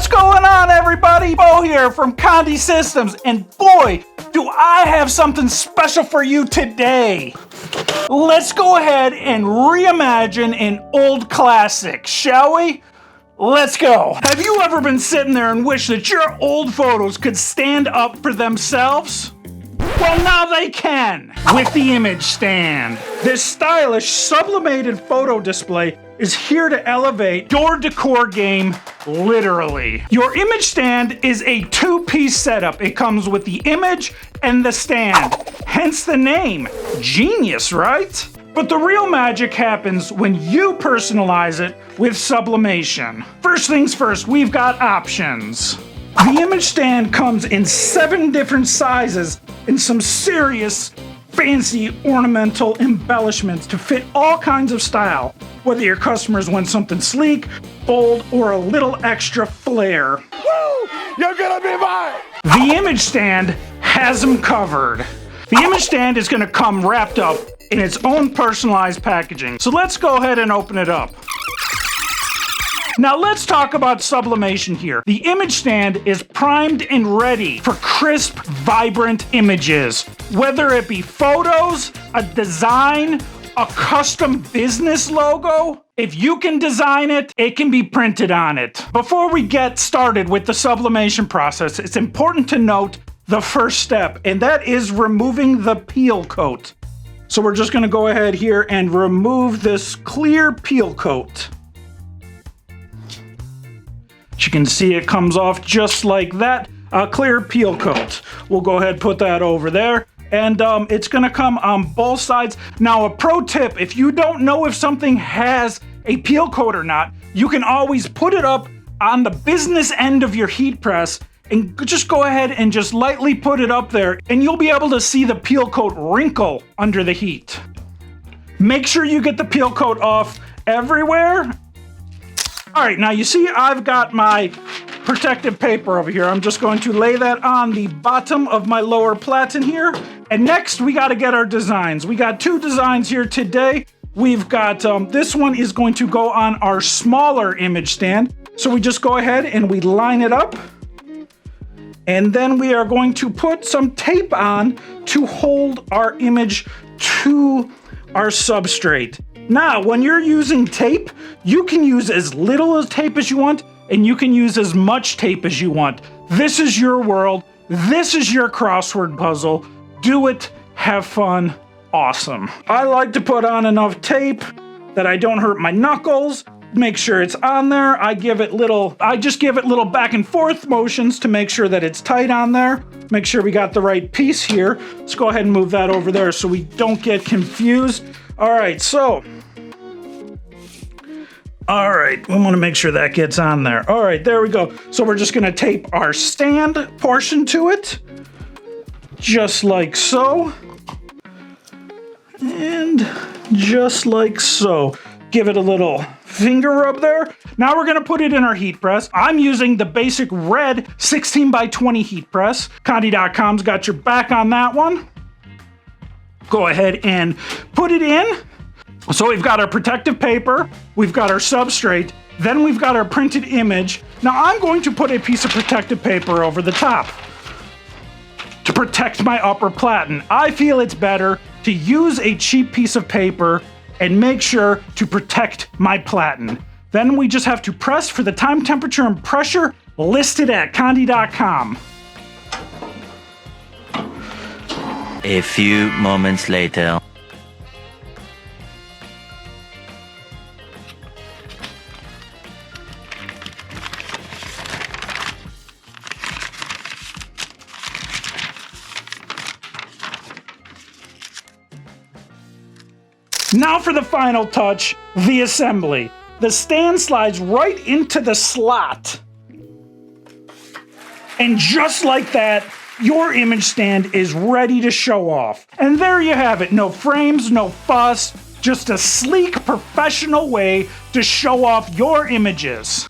What's going on, everybody? Bo here from Condé Systems, and boy, do I have something special for you today. Let's go ahead and reimagine an old classic, shall we? Let's go. Have you ever been sitting there and wished that your old photos could stand up for themselves? Well, now they can with the ImageStand. This stylish sublimated photo display is here to elevate your decor game, literally. Your ImageStand is a two-piece setup. It comes with the image and the stand, hence the name. Genius, right? But the real magic happens when you personalize it with sublimation. First things first, we've got options. The ImageStand comes in 7 different sizes and some serious fancy ornamental embellishments to fit all kinds of style, whether your customers want something sleek, bold, or a little extra flair. Woo! You're gonna be mine! The ImageStand has them covered. The ImageStand is gonna come wrapped up in its own personalized packaging. So let's go ahead and open it up. Now let's talk about sublimation here. The ImageStand is primed and ready for crisp, vibrant images. Whether it be photos, a design, a custom business logo, if you can design it, it can be printed on it. Before we get started with the sublimation process, it's important to note the first step, and that is removing the peel coat. So we're just gonna go ahead here and remove this clear peel coat. As you can see, it comes off just like that, a clear peel coat. We'll go ahead and put that over there, and it's gonna come on both sides. Now, a pro tip, if you don't know if something has a peel coat or not, you can always put it up on the business end of your heat press and just go ahead and just lightly put it up there, and you'll be able to see the peel coat wrinkle under the heat. Make sure you get the peel coat off everywhere. All right, now you see I've got my protective paper over here. I'm just going to lay that on the bottom of my lower platen here. And next we gotta get our designs. We got 2 designs here today. We've got, this one is going to go on our smaller ImageStand. So we just go ahead and we line it up. And then we are going to put some tape on to hold our image to our substrate. Now, when you're using tape, you can use as little as tape as you want, and you can use as much tape as you want. This is your world. This is your crossword puzzle. Do it, have fun, awesome. I like to put on enough tape that I don't hurt my knuckles. Make sure it's on there. I just give it little back and forth motions to make sure that it's tight on there. Make sure we got the right piece here. Let's go ahead and move that over there so we don't get confused. All right, we want to make sure that gets on there. All right, there we go. So we're just gonna tape our stand portion to it, just like so. And just like so. Give it a little finger rub there. Now we're gonna put it in our heat press. I'm using the basic red 16x20 heat press. Condé.com's got your back on that one. Go ahead and put it in. So we've got our protective paper, we've got our substrate, then we've got our printed image. Now I'm going to put a piece of protective paper over the top to protect my upper platen. I feel it's better to use a cheap piece of paper and make sure to protect my platen. Then we just have to press for the time, temperature, and pressure listed at Condé.com. A few moments later. Now for the final touch, the assembly. The stand slides right into the slot. And just like that, your ImageStand is ready to show off. And there you have it. No frames, no fuss, just a sleek, professional way to show off your images.